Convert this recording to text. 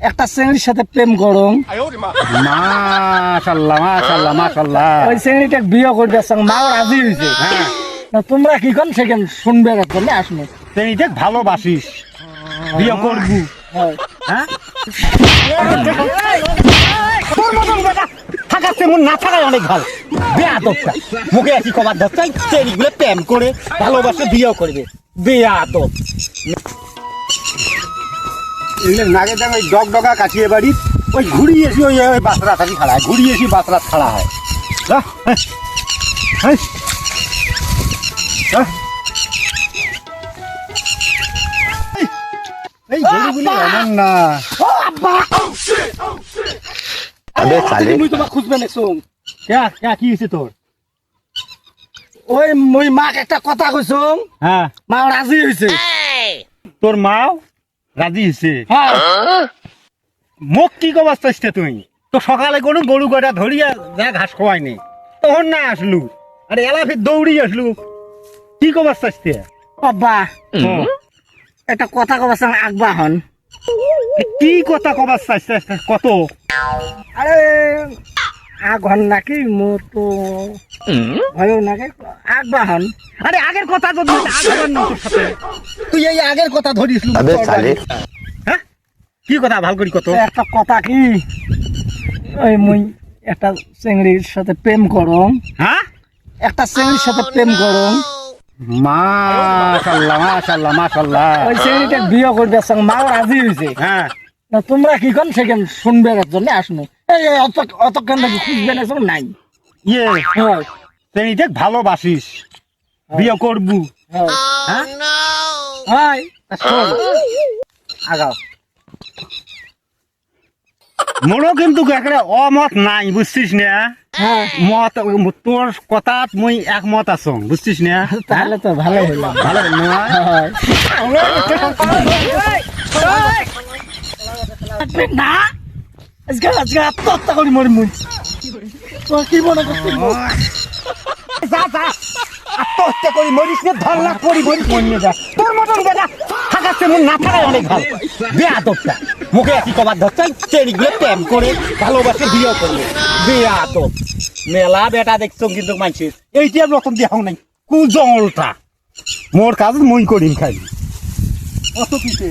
একটা চেংড়ির সাথে প্রেম করং। মাশাআল্লাহ মাশাআল্লাহ মাশাআল্লাহ। ওই চেংড়িটা বিয়ে করতে চাং, মাও রাজি হয়েছে। হ্যাঁ, তোমরা কি কন সেখান শুনবে জন্য আসবো। তুই দেখ ভালোবাসিস, বিয়ে করবি। হ্যাঁ, তোর মতন বেটা থাকাচ্ছে মন না থাকায় অনেক ভালো। বেয়াদবটা মুখে একই কবার ধরছে, চেরিগুলো প্রেম করে ভালোবাসে বিয়ে করবে। বেয়াদব নাগে দেখ ওই ডগ ডগা কাটিয়ে বাড়ি ওই ঘুরিয়েছি, ওই বাসরা থাকি খাড়া হয়, ঘুরিয়েছি বাসরা খাড়া হয়। এই গরুগুলো এমন না। মুই তোমার খুঁজবে নেছো। কি হয়েছে তোর? ওই মুই মাক একটা কথা কইছো, হ্যাঁ, মা রাজি হয়েছে। তোর মাও রাজি হয়েছে? হ্যাঁ, মুখ কি কবার চাইছে তুই? তো সকালে কোনো গরু গড়া ধরিয়া যা ঘাস খাওয়াইনি, তখন না আসলু, আরে এলাফি দৌড়ি আসলু, কি কবার চাইছে? বাবা একটা কথা কবার চাং, আগবা হন। কি কথা কবার চাইছে? কত? আরে আগ হন নাকি মো তো भयो নাকি, আগবা হন। আরে আগের কথা যদি আগের না তোর সাথে, তুই এই আগের কথা ধরিস। হ্যাঁ, কি কথা ভাল করি কত? একটা কথা কি, ওই মুই একটা চেংড়ির সাথে প্রেম করং। হ্যাঁ, একটা চেংড়ির সাথে প্রেম করং। মাশাআল্লাহ মাশাআল্লাহ মাশাআল্লাহ। ওই চেংড়িটা বিয়ে করতে চাং, মাও রাজি হয়েছে। হ্যাঁ, তোমরা কি কন সেখান শুনবে জন্য আসবো। এই অতক্ষণ নাকি খুঁজবে না নাই। ইয়ে তুই দেখ ভালোবাসিস, বিয়ে করবু। হ্যাঁ, হয় শোন, আগাও। মোরও কিন্তু একটা অমত নাই, বুঝছিস না? হ্যাঁ, মত তোর কথা মুই একমত আছো, বুঝছিস না? তাহলে তো ভালো হইলাম। ভালো নয়? হয়। না আজকে আজকে আত্মহত্যা করি মরি মুই। তোর কি মনে করছিস? যা যা, আত্মহত্যা করি মরিস না, ধর্ণা করি মরিস মরিয়ে যা। তোর মতন বেটা থাকাচ্ছে মন না থাকায় অনেক ভালো। বেয়াদবটা মুখে একই কবার ধরছে, চেরিগুলো প্রেম করে ভালোবাসে বিয়ে করবে। বেয়াদব মেলা বেটা দেখছো কিন্তু মানছিস, এইটি আর নতুন দেখাও নাই, কুজলটা মোর কাজ মুই করিম খাই। অত কিছু